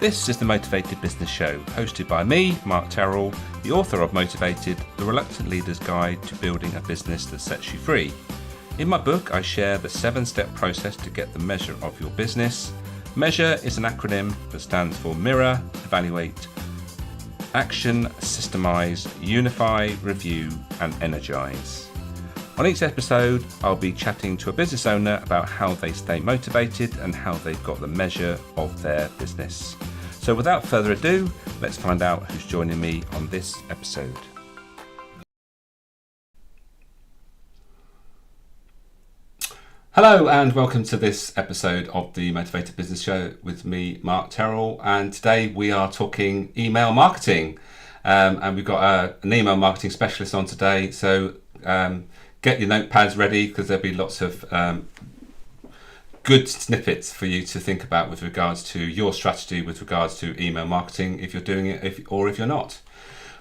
This is the Motivated Business Show, hosted by me, Mark Terrell, the author of Motivated, the Reluctant Leader's Guide to Building a Business That Sets You Free. In my book, I share the 7-step process to get the measure of your business. M.E.A.S.U.R.E is an acronym that stands for Mirror, Evaluate, Action, Systemize, Unify, Review, and Energize. On each episode, I'll be chatting to a business owner about how they stay motivated and how they've got the measure of their business. So without further ado, let's find out who's joining me on this episode. Hello and welcome to this episode of the Motivated Business Show with me, Mark Terrell. And today we are talking email marketing. And we've got an email marketing specialist on today. So get your notepads ready because there'll be lots of good snippets for you to think about with regards to your strategy with regards to email marketing, if you're doing it or if you're not.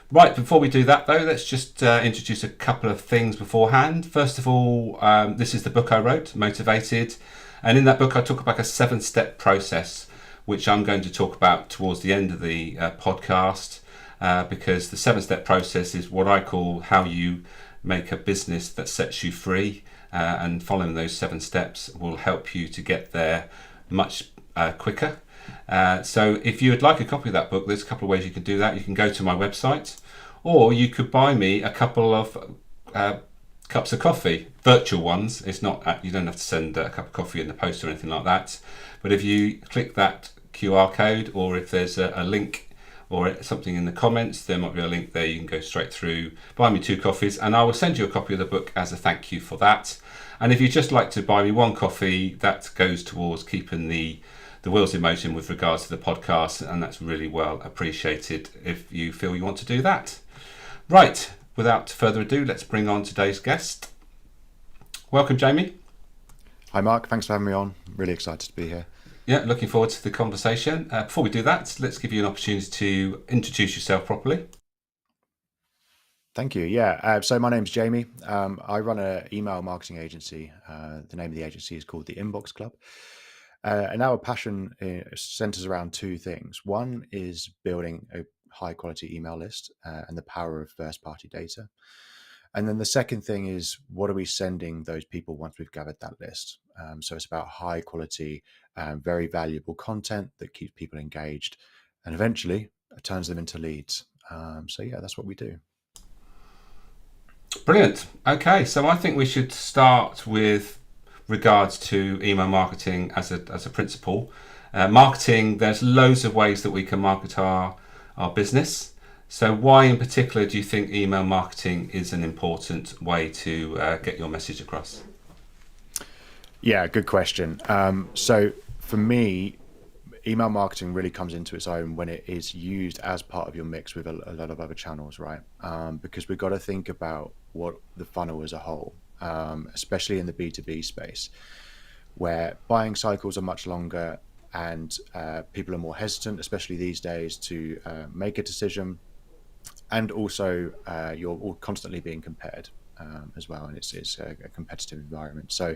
Right, before we do that though, let's just introduce a couple of things beforehand. First of all, this is the book I wrote, Motivated. And in that book, I talk about a 7-step process, which I'm going to talk about towards the end of the podcast, because the 7-step process is what I call how you make a business that sets you free, and following those 7 steps will help you to get there much quicker. So if you would like a copy of that book, there's a couple of ways you can do that. You can go to my website, or you could buy me a couple of cups of coffee, virtual ones. It's not, you don't have to send a cup of coffee in the post or anything like that. But if you click that QR code, or if there's a link or something in the comments, there might be a link there. You can go straight through, buy me 2 coffees, and I will send you a copy of the book as a thank you for that. And if you just like to buy me 1 coffee, that goes towards keeping the wheels in motion with regards to the podcast, and that's really well appreciated if you feel you want to do that. Right, without further ado, let's bring on today's guest. Welcome, Jamie. Hi, Mark. Thanks for having me on. Really excited to be here. Yeah, looking forward to the conversation. Before we do that, let's give you an opportunity to introduce yourself properly. Thank you. Yeah. So my name's Jamie. I run an email marketing agency. The name of the agency is called the Inbox Club. And our passion centers around 2 things. One is building a high quality email list and the power of first party data. And then the second thing is, what are we sending those people once we've gathered that list? So it's about high quality, very valuable content that keeps people engaged and eventually turns them into leads. So yeah, that's what we do. Brilliant. Okay, so I think we should start with regards to email marketing as a principle. Marketing, there's loads of ways that we can market our business. So why in particular do you think email marketing is an important way to get your message across? Yeah, good question. So for me, email marketing really comes into its own when it is used as part of your mix with a lot of other channels, right? Because we've got to think about what the funnel as a whole, especially in the B2B space, where buying cycles are much longer and people are more hesitant, especially these days, to make a decision. And also, you're all constantly being compared as well, and it's a competitive environment. So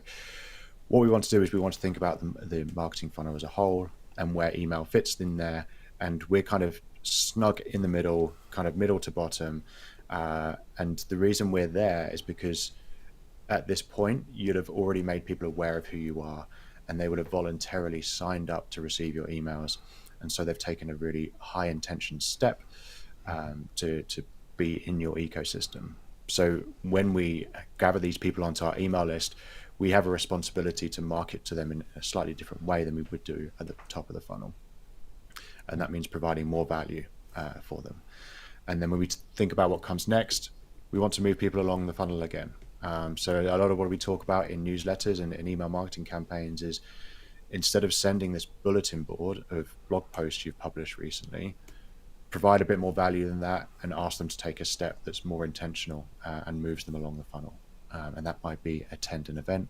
what we want to do is we want to think about the marketing funnel as a whole and where email fits in there. And we're kind of snug in the middle, kind of middle to bottom. And the reason we're there is because at this point, you'd have already made people aware of who you are, and they would have voluntarily signed up to receive your emails. And so they've taken a really high intention step to be in your ecosystem. So when we gather these people onto our email list, we have a responsibility to market to them in a slightly different way than we would do at the top of the funnel. And that means providing more value for them. And then when we think about what comes next, we want to move people along the funnel again. So a lot of what we talk about in newsletters and in email marketing campaigns is, instead of sending this bulletin board of blog posts you've published recently, provide a bit more value than that and ask them to take a step that's more intentional and moves them along the funnel. And that might be attend an event,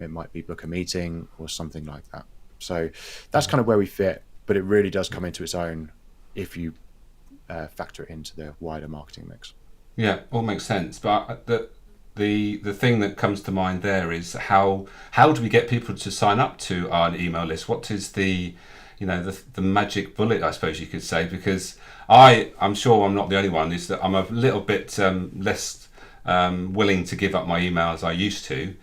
it might be book a meeting or something like that. So that's kind of where we fit, but it really does come into its own if you factor it into the wider marketing mix. Yeah, all makes sense. But the thing that comes to mind there is how do we get people to sign up to our email list? What is the the magic bullet, I suppose you could say, because I'm sure I'm not the only one, is that I'm a little bit less willing to give up my email as I used to.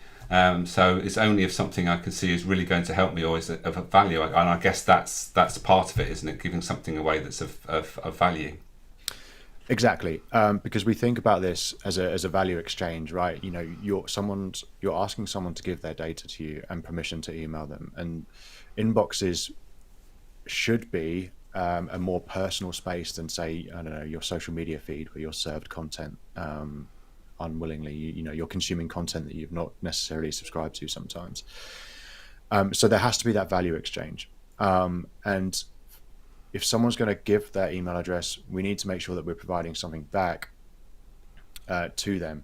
So it's only if something I can see is really going to help me or is of value, and I guess that's part of it, isn't it? Giving something away that's of value. Exactly, because we think about this as a value exchange, right? You're asking someone to give their data to you and permission to email them, and inboxes should be a more personal space than, say, I don't know, your social media feed where you're served content unwillingly. You're consuming content that you've not necessarily subscribed to sometimes. So there has to be that value exchange, and if someone's going to give their email address, we need to make sure that we're providing something back to them.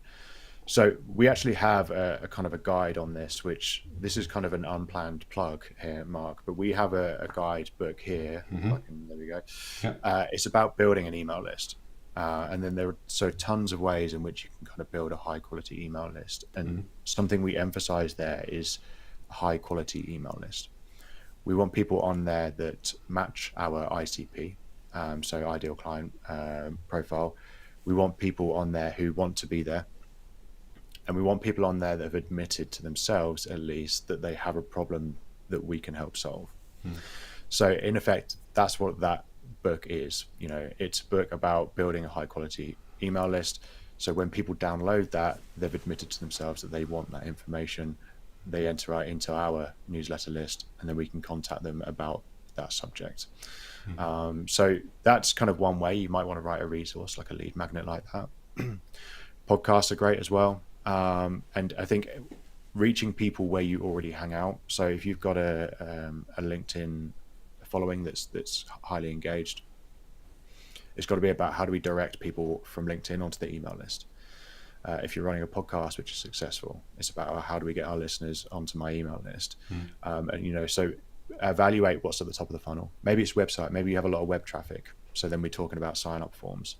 So we actually have a kind of a guide on this, which this is kind of an unplanned plug here, Mark, but we have a guide book here. There we go. Yeah. It's about building an email list. And then there are tons of ways in which you can kind of build a high quality email list. And something we emphasize there is a high quality email list. We want people on there that match our ICP, so ideal client profile. We want people on there who want to be there. And we want people on there that have admitted to themselves, at least, that they have a problem that we can help solve. So in effect, that's what that book is. It's a book about building a high quality email list. So when people download that, they've admitted to themselves that they want that information. They enter right into our newsletter list, and then we can contact them about that subject. So that's kind of one way. You might want to write a resource like a lead magnet like that. Podcasts are great as well. And I think reaching people where you already hang out. So if you've got a LinkedIn following that's highly engaged, it's got to be about how do we direct people from LinkedIn onto the email list. If you're running a podcast which is successful, it's about how do we get our listeners onto my email list. And so evaluate what's at the top of the funnel. Maybe it's website, maybe you have a lot of web traffic, so then we're talking about sign up forms.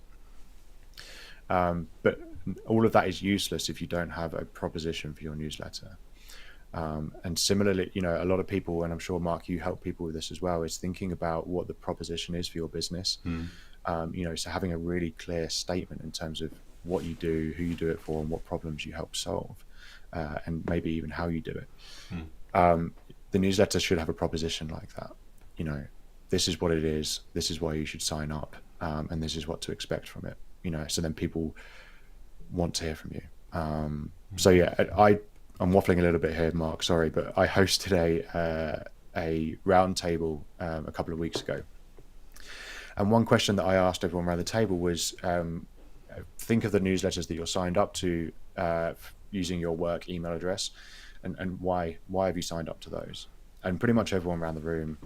But all of that is useless if you don't have a proposition for your newsletter. And similarly, a lot of people, and I'm sure, Mark, you help people with this as well, is thinking about what the proposition is for your business. So having a really clear statement in terms of what you do, who you do it for, and what problems you help solve, and maybe even how you do it. The newsletter should have a proposition like that. This is what it is, this is why you should sign up, and this is what to expect from it. So then people want to hear from you. So yeah, I'm waffling a little bit here, Mark, sorry, but I hosted a round table a couple of weeks ago. And one question that I asked everyone around the table was, think of the newsletters that you're signed up to using your work email address, and why have you signed up to those? And pretty much everyone around the room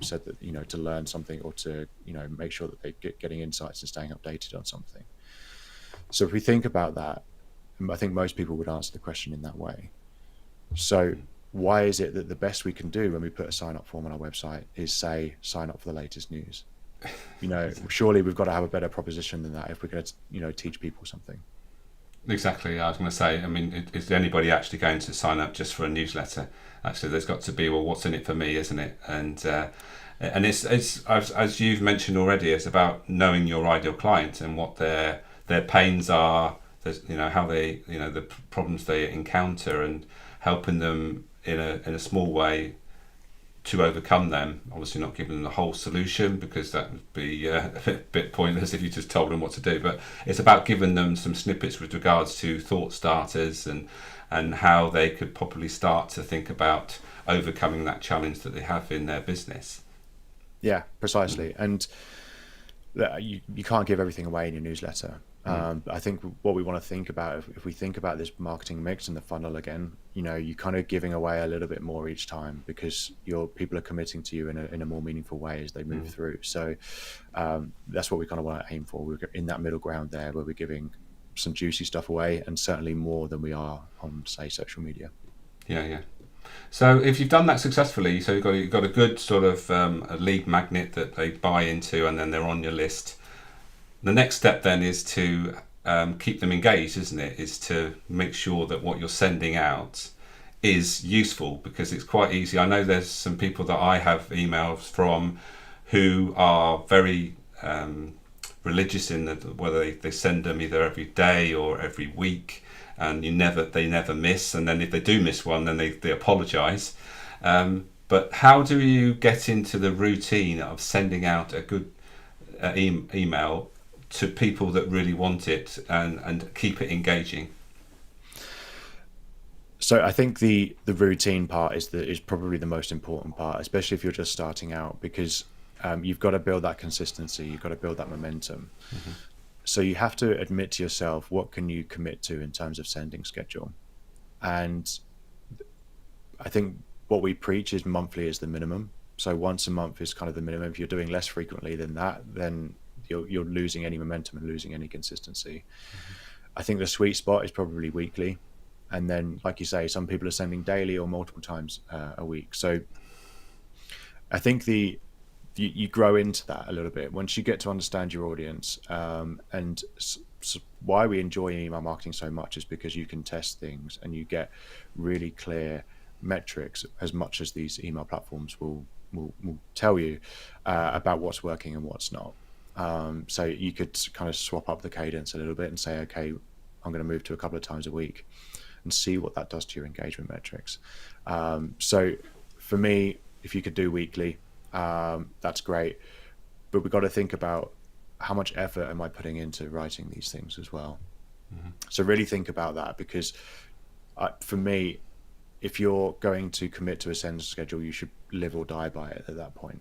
said that, to learn something or to, make sure that they're getting insights and staying updated on something. So if we think about that, I think most people would answer the question in that way. So why is it that the best we can do when we put a sign up form on our website is say, sign up for the latest news? Surely we've got to have a better proposition than that if we're going to, teach people something. Exactly. I was going to say, is anybody actually going to sign up just for a newsletter? Actually, there's got to be, what's in it for me, isn't it? And it's as you've mentioned already, it's about knowing your ideal client and what their pains are, how they, the problems they encounter, and helping them in a small way to overcome them. Obviously not giving them the whole solution, because that would be a bit pointless if you just told them what to do, but it's about giving them some snippets with regards to thought starters and how they could probably start to think about overcoming that challenge that they have in their business. Yeah, precisely. And you can't give everything away in your newsletter. I think what we want to think about, if we think about this marketing mix and the funnel again, you're kind of giving away a little bit more each time, because people are committing to you in a more meaningful way as they move through. So that's what we kind of want to aim for. We're in that middle ground there where we're giving some juicy stuff away, and certainly more than we are on, say, social media. Yeah. So if you've done that successfully, so you've got a good sort of a lead magnet that they buy into, and then they're on your list. The next step then is to keep them engaged, isn't it? Is to make sure that what you're sending out is useful because it's quite easy. I know there's some people that I have emails from who are very religious in whether they send them either every day or every week, and they never miss. And then if they do miss one, then they apologise. But how do you get into the routine of sending out a good email to people that really want it and keep it engaging? So I think the routine part is probably the most important part, especially if you're just starting out, because you've got to build that consistency, you've got to build that momentum. Mm-hmm. So you have to admit to yourself, what can you commit to in terms of sending schedule? And I think what we preach is monthly is the minimum. So once a month is kind of the minimum. If you're doing less frequently than that, then you're losing any momentum and losing any consistency. Mm-hmm. I think the sweet spot is probably weekly. And then, like you say, some people are sending daily or multiple times a week. So I think you grow into that a little bit once you get to understand your audience. And why we enjoy email marketing so much is because you can test things and you get really clear metrics, as much as these email platforms will tell you about what's working and what's not. So you could kind of swap up the cadence a little bit and say, okay, I'm going to move to a couple of times a week, and see what that does to your engagement metrics. So for me, if you could do weekly, that's great. But we've got to think about how much effort am I putting into writing these things as well. Mm-hmm. So really think about that, because for me, if you're going to commit to a send schedule, you should live or die by it at that point.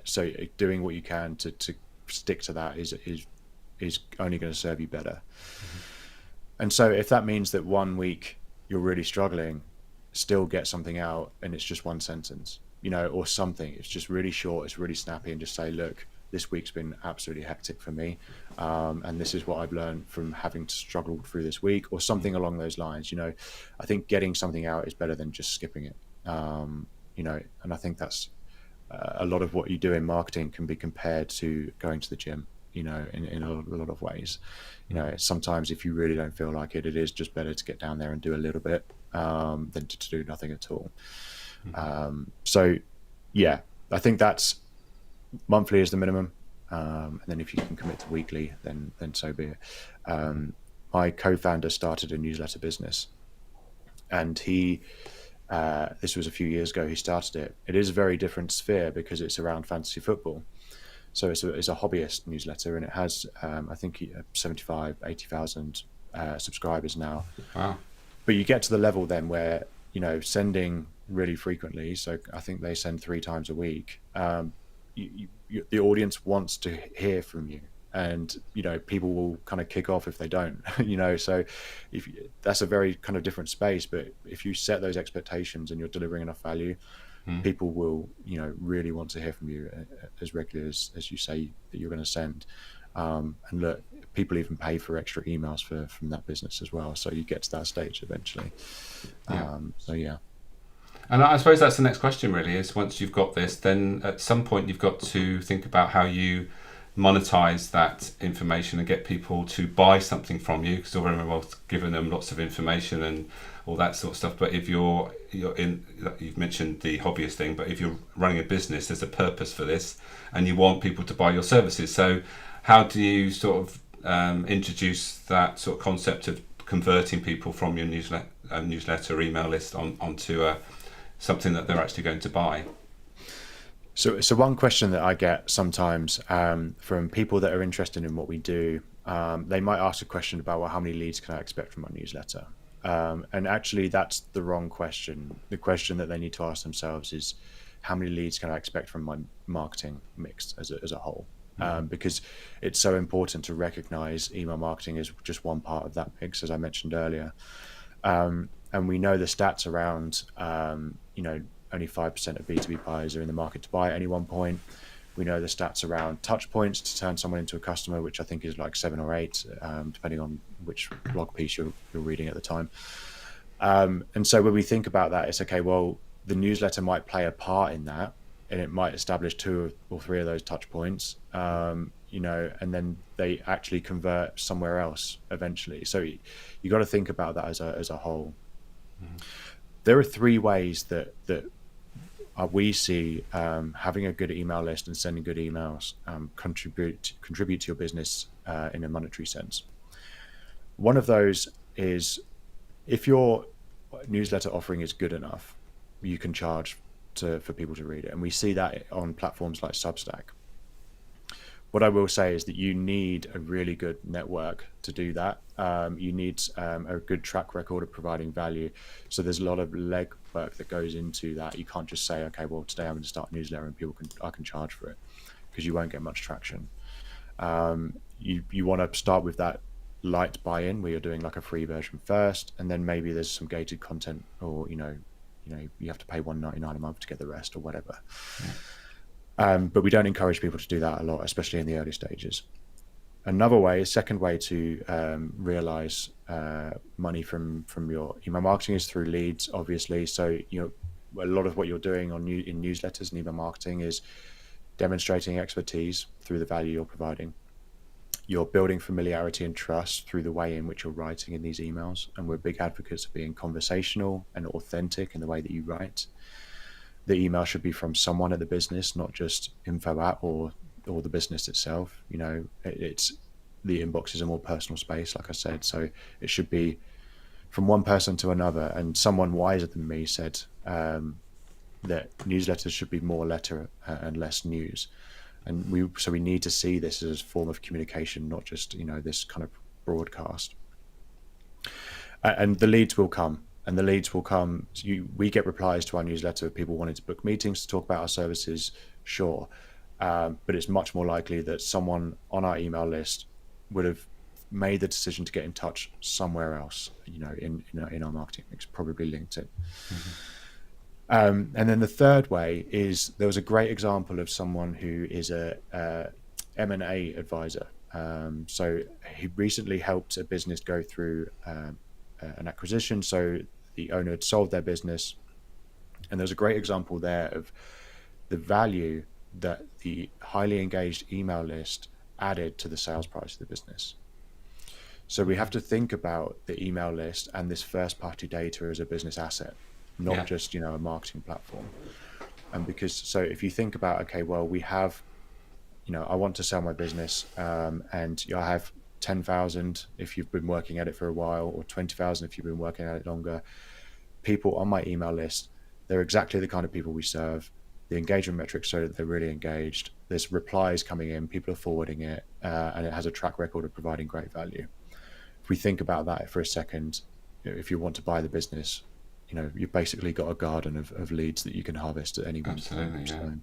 So doing what you can to stick to that is only going to serve you better. Mm-hmm. And so if that means that 1 week you're really struggling, still get something out and it's just one sentence, or something. It's just really short, it's really snappy, and just say, look, this week's been absolutely hectic for me. And this is what I've learned from having to struggle through this week, or something along those lines. I think getting something out is better than just skipping it. And I think that's a lot of what you do in marketing can be compared to going to the gym. In a lot of ways, sometimes if you really don't feel like it is just better to get down there and do a little bit than to do nothing at all. So yeah, I think that's monthly is the minimum, and then if you can commit to weekly, then so be it. My co-founder started a newsletter business, and this was a few years ago he started it. It is a very different sphere because it's around fantasy football. So it's a hobbyist newsletter, and it has, I think, 75, 80,000 subscribers now. Wow. But you get to the level then where, sending really frequently, so I think they send 3 times a week, the audience wants to hear from you. And, people will kind of kick off if they don't, so that's a very kind of different space. But if you set those expectations and you're delivering enough value, people will, really want to hear from you as regularly as you say that you're going to send. And look, people even pay for extra emails from that business as well. So you get to that stage eventually. Yeah. So yeah. And I suppose that's the next question really, is once you've got this, then at some point you've got to think about how you monetize that information and get people to buy something from you, because you're very well giving them lots of information and all that sort of stuff. But if you're in, you've mentioned the hobbyist thing, but if you're running a business, there's a purpose for this and you want people to buy your services. So how do you sort of introduce that sort of concept of converting people from your newsletter email list onto something that they're actually going to buy? So one question that I get sometimes from people that are interested in what we do, they might ask a question about, well, how many leads can I expect from my newsletter? And actually, that's the wrong question. The question that they need to ask themselves is, how many leads can I expect from my marketing mix as a whole? Because it's so important to recognize email marketing as just one part of that mix, as I mentioned earlier. And we know the stats around, only 5% of B2B buyers are in the market to buy at any one point. We know the stats around touch points to turn someone into a customer, which I think is like 7 or 8, depending on which blog piece you're reading at the time. And so when we think about that, it's okay, well, the newsletter might play a part in that, and it might establish 2 or 3 of those touch points, and then they actually convert somewhere else eventually. So you got to think about that as a whole. Mm-hmm. there are three ways that we see having a good email list and sending good emails contribute to your business in a monetary sense. One of those is if your newsletter offering is good enough, you can charge for people to read it, and we see that on platforms like Substack. What I will say is that you need a really good network to do that. You need a good track record of providing value. So there's a lot of legwork that goes into that. You can't just say, okay, well, today I'm going to start a newsletter and I can charge for it, because you won't get much traction. You want to start with that light buy-in where you're doing like a free version first, and then maybe there's some gated content, or you have to pay $1.99 a month to get the rest or whatever. Yeah. But we don't encourage people to do that a lot, especially in the early stages. A second way to realize money from your email marketing is through leads, obviously. So a lot of what you're doing in newsletters and email marketing is demonstrating expertise through the value you're providing. You're building familiarity and trust through the way in which you're writing in these emails, and we're big advocates of being conversational and authentic in the way that you write. The email should be from someone at the business, not just info at or the business itself. It's the inbox is a more personal space, like I said, so it should be from one person to another. And someone wiser than me said that newsletters should be more letter and less news. And we need to see this as a form of communication, not just this kind of broadcast. And the leads will come. We get replies to our newsletter of people wanting to book meetings to talk about our services, sure. But it's much more likely that someone on our email list would have made the decision to get in touch somewhere else, in our marketing mix, probably LinkedIn. Mm-hmm. And then the third way is, there was a great example of someone who is a M&A advisor. So he recently helped a business go through an acquisition. So the owner had sold their business, and there's a great example there of the value that the highly engaged email list added to the sales price of the business. So we have to think about the email list and this first party data as a business asset, not just a marketing platform. And so if you think about, okay, well, we have I want to sell my business, and I have 10,000 if you've been working at it for a while, or 20,000 if you've been working at it longer. People on my email list, they're exactly the kind of people we serve. The engagement metrics show that they're really engaged. There's replies coming in, people are forwarding it, and it has a track record of providing great value. If we think about that for a second, if you want to buy the business, you've basically got a garden of leads that you can harvest at any one time.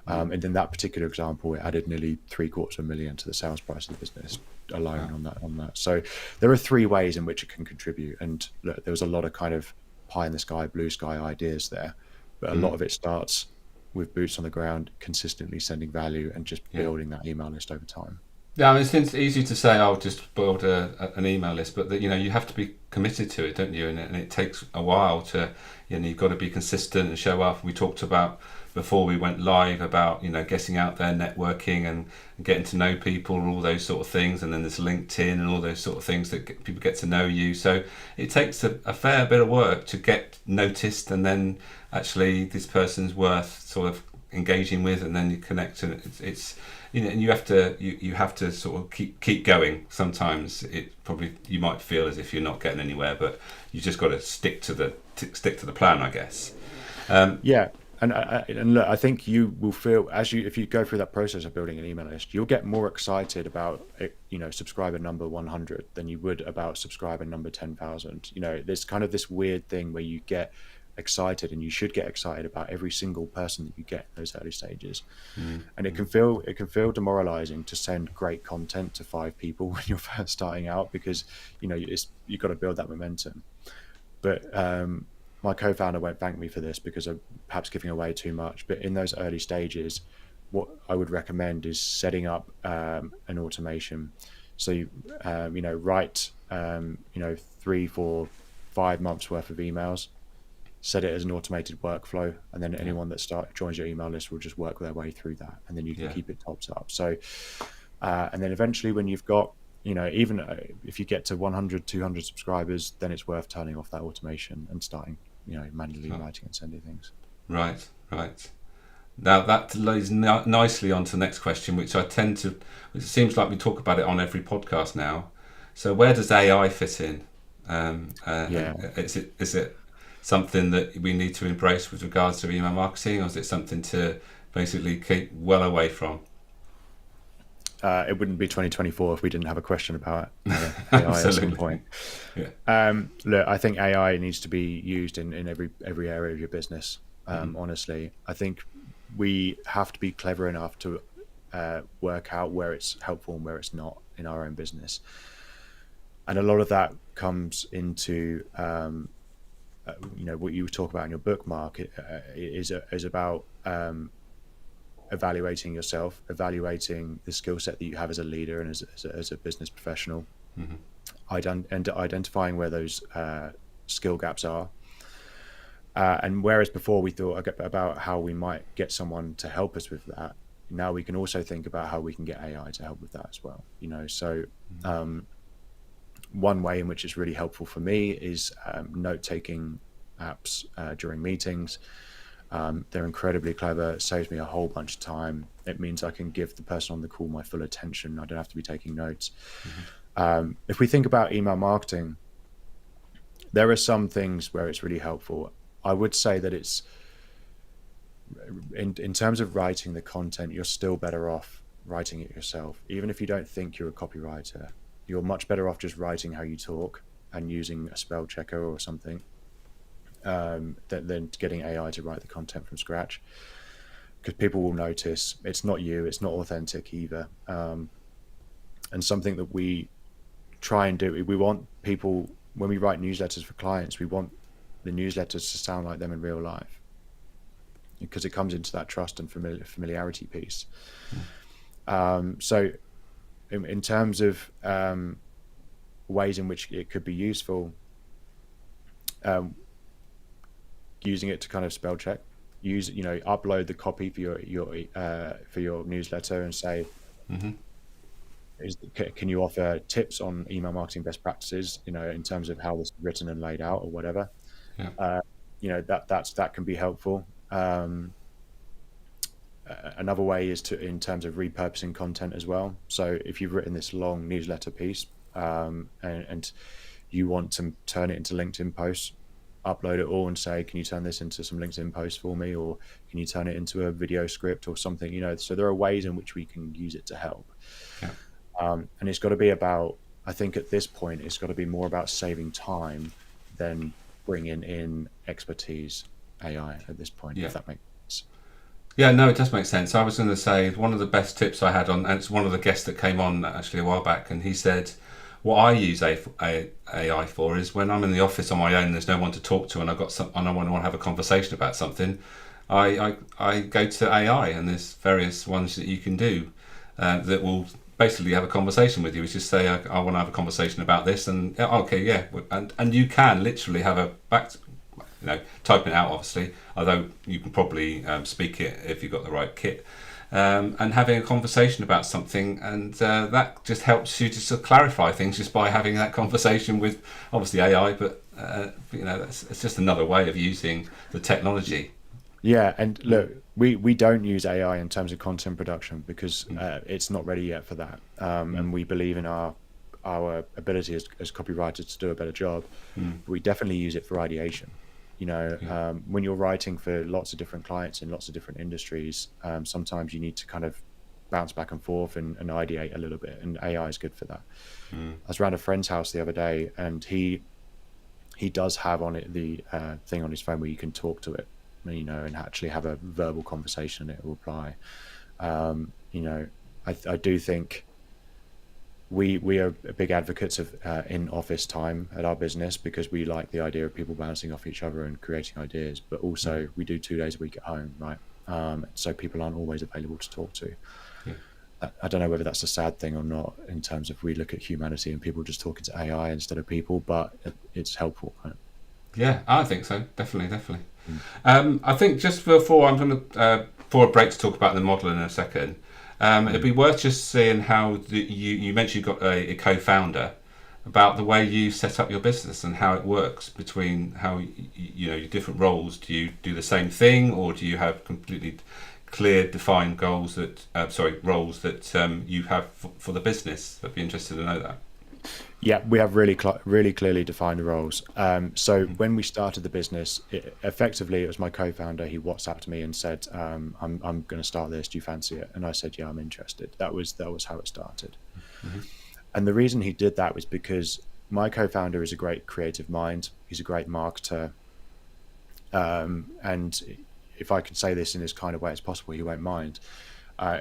And in that particular example, it added nearly $750,000 to the sales price of the business alone on that. So there are three ways in which it can contribute. And look, there was a lot of kind of pie in the sky, blue sky ideas there, but a lot of it starts with boots on the ground, consistently sending value and just building that email list over time. Yeah, I mean, it's easy to say, I'll just build an email list, but you have to be committed to it, don't you? And it takes a while to, you've got to be consistent and show up. We talked about before we went live about, getting out there, networking and getting to know people, all those sort of things. And then there's LinkedIn and all those sort of things that people get to know you. So it takes a fair bit of work to get noticed, and then actually this person's worth sort of engaging with, and then you connect, and it's and you have to sort of keep going. Sometimes you might feel as if you're not getting anywhere, but you just got to stick to the plan, I guess. And look, I think you will feel if you go through that process of building an email list, you'll get more excited about subscriber number 100 than you would about subscriber number 10,000. There's kind of this weird thing where you get excited, and you should get excited about every single person that you get in those early stages. And it can feel demoralizing to send great content to 5 people when you're first starting out, because you've got to build that momentum. But my co-founder won't thank me for this because I'm perhaps giving away too much, but in those early stages, what I would recommend is setting up an automation. So you write 3, 4, 5 months worth of emails, set it as an automated workflow, and then anyone that joins your email list will just work their way through that, and then you can keep it topped up. So and then eventually, when you've got even if you get to 100, 200 subscribers, then it's worth turning off that automation and starting manually writing and sending things. Right. Now that lays nicely onto the next question, which it seems like we talk about it on every podcast now. So where does AI fit in? Is it something that we need to embrace with regards to email marketing, or is it something to basically keep well away from? It wouldn't be 2024 if we didn't have a question about AI at some point. Yeah. Look, I think AI needs to be used in every area of your business. Honestly, I think we have to be clever enough to work out where it's helpful and where it's not in our own business. And a lot of that comes into what you talk about in your book, Mark, is about evaluating yourself, evaluating the skill set that you have as a leader and as a business professional, and identifying where those skill gaps are. And whereas before we thought about how we might get someone to help us with that, now we can also think about how we can get AI to help with that as well. One way in which it's really helpful for me is note-taking apps during meetings. They're incredibly clever. It saves me a whole bunch of time. It means I can give the person on the call my full attention. I don't have to be taking notes. If we think about email marketing, there are some things where it's really helpful. I would say that it's in terms of writing the content, you're still better off writing it yourself. Even if you don't think you're a copywriter, you're much better off just writing how you talk and using a spell checker or something than getting AI to write the content from scratch, because people will notice it's not you, it's not authentic either. And something that we try and do, we want people, when we write newsletters for clients, we want the newsletters to sound like them in real life, because it comes into that trust and familiarity piece. So in terms of ways in which it could be useful, using it to kind of spell check, upload the copy for your newsletter and say, can you offer tips on email marketing best practices, in terms of how this is written and laid out or whatever. That can be helpful. Another way is in terms of repurposing content as well. So if you've written this long newsletter piece and you want to turn it into LinkedIn posts, upload it all and say, can you turn this into some LinkedIn posts for me, or can you turn it into a video script or something? So there are ways in which we can use it to help. And it's got to be about, I think at this point, it's got to be more about saving time than bringing in expertise AI at this point, if that makes sense. Yeah, no, it does make sense. I was going to say one of the best tips I had and it's one of the guests that came on actually a while back, and he said, what I use AI for is when I'm in the office on my own, there's no one to talk to, and I want to have a conversation about something, I go to AI, and there's various ones that you can do that will basically have a conversation with you. It's just say, I want to have a conversation about this, and and you can literally have a type it out, obviously, although you can probably speak it if you've got the right kit, and having a conversation about something, and that just helps you to clarify things just by having that conversation with obviously AI, but it's just another way of using the technology. Yeah, and look, we don't use AI in terms of content production because it's not ready yet for that, and we believe in our ability as copywriters to do a better job. We definitely use it for ideation. When you're writing for lots of different clients in lots of different industries, sometimes you need to kind of bounce back and forth and ideate a little bit, and AI is good for that. I was around a friend's house the other day, and he does have on it the thing on his phone where you can talk to it, and actually have a verbal conversation and it will reply. I do think we are big advocates of in-office time at our business, because we like the idea of people bouncing off each other and creating ideas, but also we do 2 days a week at home, right? So people aren't always available to talk to. I don't know whether that's a sad thing or not, in terms of we look at humanity and people just talking to AI instead of people, but it's helpful, right? Yeah, I think so. Definitely. I think just before I'm going to for a break to talk about the model in a second, it'd be worth just seeing how you mentioned you've got a co-founder. about the way you set up your business and how it works between how your different roles. Do you do the same thing, or do you have completely clear, defined goals that roles that you have for the business? I'd be interested to know that. Yeah, we have really clearly defined roles. So when we started the business, effectively it was my co-founder. He WhatsApped me and said, "I'm going to start this. Do you fancy it?" And I said, "Yeah, I'm interested." That was how it started. Mm-hmm. And the reason he did that was because my co-founder is a great creative mind. He's a great marketer, and if I can say this in as kind of way as possible, he won't mind.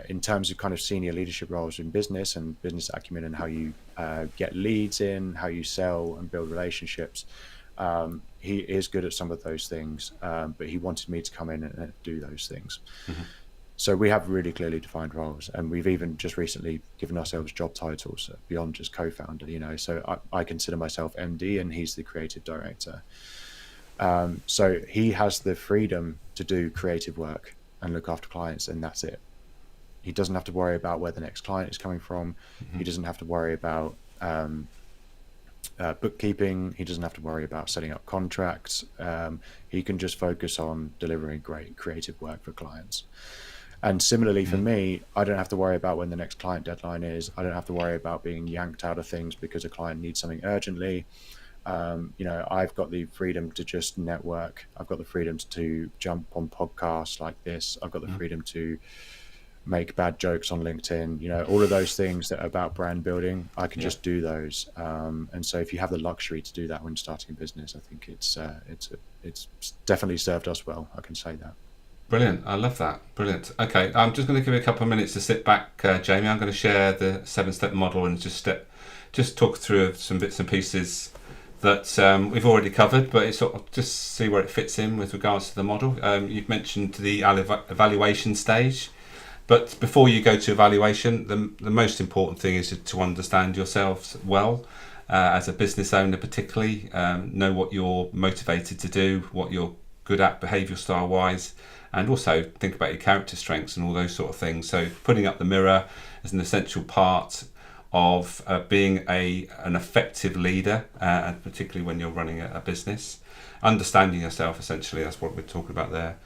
In terms of kind of senior leadership roles in business and business acumen and how you get leads in, how you sell and build relationships, he is good at some of those things, but he wanted me to come in and do those things. Mm-hmm. So we have really clearly defined roles, and we've even just recently given ourselves job titles beyond just co-founder, so I consider myself MD and he's the creative director. So he has the freedom to do creative work and look after clients, and that's it. He doesn't have to worry about where the next client is coming from. Mm-hmm. He doesn't have to worry about bookkeeping. He doesn't have to worry about setting up contracts. He can just focus on delivering great creative work for clients. And similarly for me, I don't have to worry about when the next client deadline is. I don't have to worry about being yanked out of things because a client needs something urgently. I've got the freedom to just network. I've got the freedom to jump on podcasts like this. I've got the freedom to make bad jokes on LinkedIn, all of those things that are about brand building. I can just do those. And so if you have the luxury to do that when starting a business, I think it's definitely served us well. I can say that. Brilliant. I love that. Brilliant. Okay, I'm just going to give you a couple of minutes to sit back, Jamie. I'm going to share the 7-step model and just talk through some bits and pieces that we've already covered, but it's sort of just see where it fits in with regards to the model. You've mentioned the evaluation stage, but before you go to evaluation, the most important thing is to understand yourselves well as a business owner, particularly know what you're motivated to do, what you're good at behavioural style wise, and also think about your character strengths and all those sort of things. So putting up the mirror is an essential part of being an effective leader, and particularly when you're running a business. Understanding yourself, essentially, that's what we're talking about there.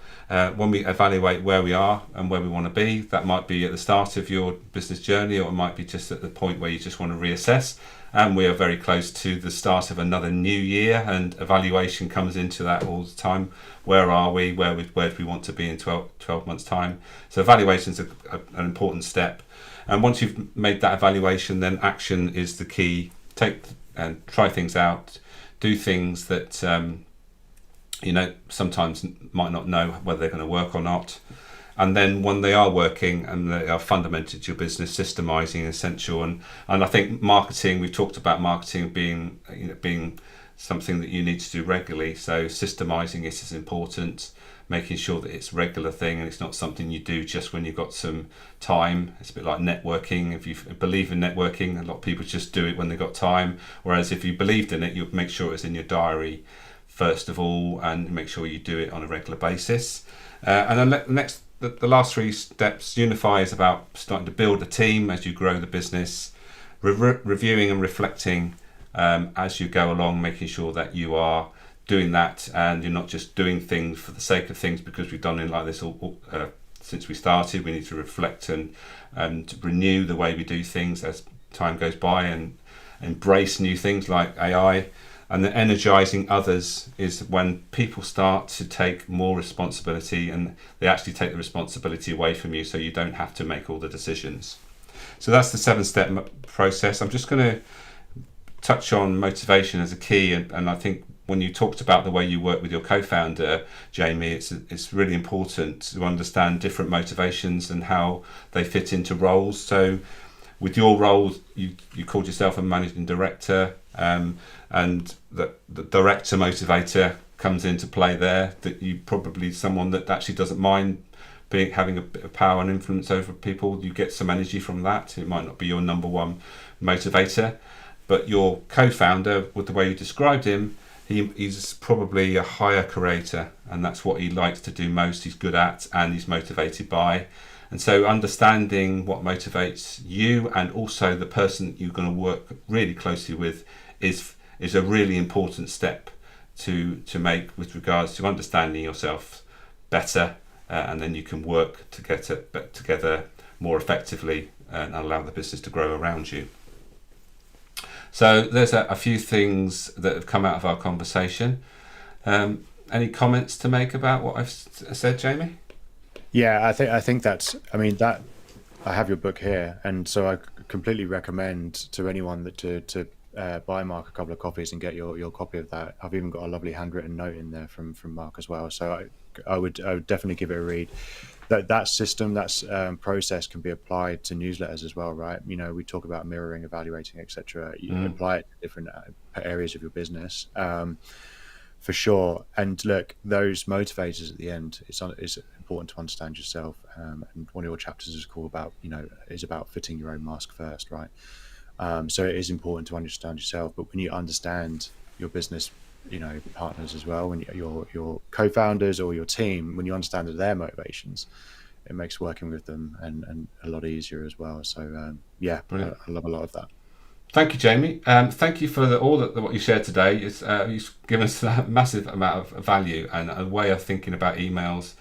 When we evaluate where we are and where we want to be, that might be at the start of your business journey, or it might be just at the point where you just want to reassess. And we are very close to the start of another new year, and evaluation comes into that all the time. Where are we? Where do we want to be in 12 months' time? So evaluation is an important step. And once you've made that evaluation, then action is the key. Take and try things out. Do things that sometimes might not know whether they're going to work or not. And then when they are working and they are fundamental to your business, systemizing is essential. And I think marketing, we've talked about marketing being something that you need to do regularly. So systemizing it is important, making sure that it's a regular thing and it's not something you do just when you've got some time. It's a bit like networking. If you believe in networking, a lot of people just do it when they've got time. Whereas if you believed in it, you'd make sure it's in your diary first of all, and make sure you do it on a regular basis. And then the last 3 steps, unify, is about starting to build a team as you grow the business, reviewing and reflecting as you go along, making sure that you are doing that and you're not just doing things for the sake of things, because we've done it like this all since we started. We need to reflect and renew the way we do things as time goes by, and embrace new things like AI. And then energizing others is when people start to take more responsibility, and they actually take the responsibility away from you, so you don't have to make all the decisions. So that's the 7-step process. I'm just going to touch on motivation as a key, and I think when you talked about the way you work with your co-founder, Jamie, it's really important to understand different motivations and how they fit into roles. So with your role, you called yourself a managing director, and the director motivator comes into play there, that you probably someone that actually doesn't mind having a bit of power and influence over people. You get some energy from that. It might not be your number one motivator, but your co-founder, with the way you described him, he's probably a higher creator, and that's what he likes to do most, he's good at, and he's motivated by. And so understanding what motivates you and also the person you're going to work really closely with is a really important step to make with regards to understanding yourself better, and then you can work together more effectively and allow the business to grow around you. So there's a few things that have come out of our conversation. Any comments to make about what I've said, Jamie? Yeah, I think that's. I mean, that I have your book here, and so I completely recommend to anyone that to buy Mark a couple of copies and get your copy of that. I've even got a lovely handwritten note in there from Mark as well. So I would definitely give it a read. That system, process can be applied to newsletters as well, right? You know, we talk about mirroring, evaluating, etc. You apply it to different areas of your business. For sure. And look, those motivators at the end, it's important to understand yourself. And one of your chapters is about fitting your own mask first, right? So it is important to understand yourself. But when you understand your business, partners as well, when your co-founders or your team, when you understand their motivations, it makes working with them and a lot easier as well. So I love a lot of that. Thank you, Jamie. Thank you for what you shared today. You've given us a massive amount of value and a way of thinking about emails.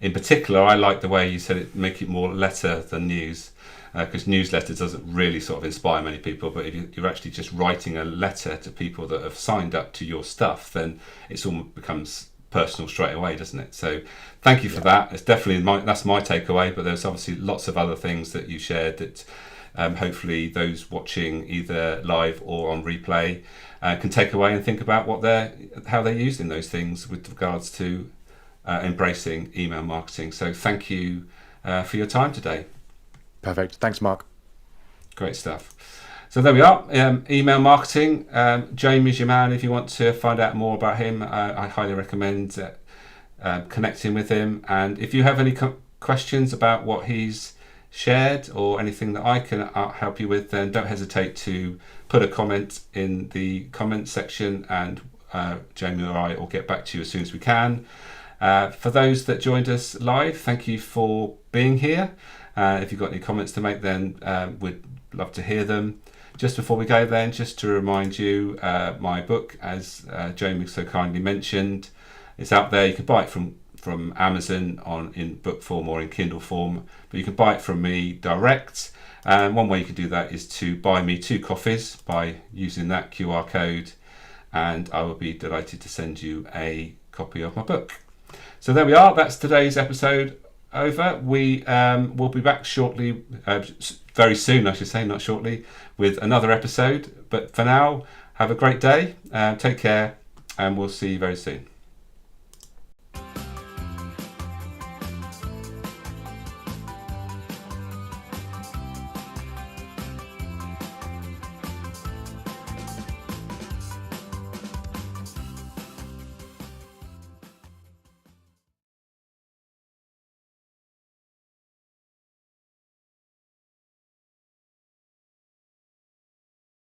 In particular, I like the way you said it, make it more letter than news, because newsletter doesn't really sort of inspire many people. But if you're actually just writing a letter to people that have signed up to your stuff, then it almost becomes personal straight away, doesn't it? So thank you for that. It's definitely that's my takeaway. But there's obviously lots of other things that you shared that. Hopefully those watching either live or on replay can take away and think about how they're using those things with regards to embracing email marketing. So thank you for your time today. Perfect. Thanks, Mark. Great stuff. So there we are. Email marketing. Jamie's your man. If you want to find out more about him, I highly recommend connecting with him. And if you have any questions about what he's shared or anything that I can help you with, then don't hesitate to put a comment in the comment section, and Jamie or I will get back to you as soon as we can. For those that joined us live, thank you for being here. If you've got any comments to make, then we'd love to hear them. Just before we go then, just to remind you, my book, as Jamie so kindly mentioned, it's out there. You can buy it from Amazon in book form or in Kindle form, but you can buy it from me direct. And one way you can do that is to buy me 2 coffees by using that QR code, and I will be delighted to send you a copy of my book. So there we are. That's today's episode over. We will be back shortly, very soon I should say, not shortly, with another episode. But for now, have a great day, take care, and we'll see you very soon.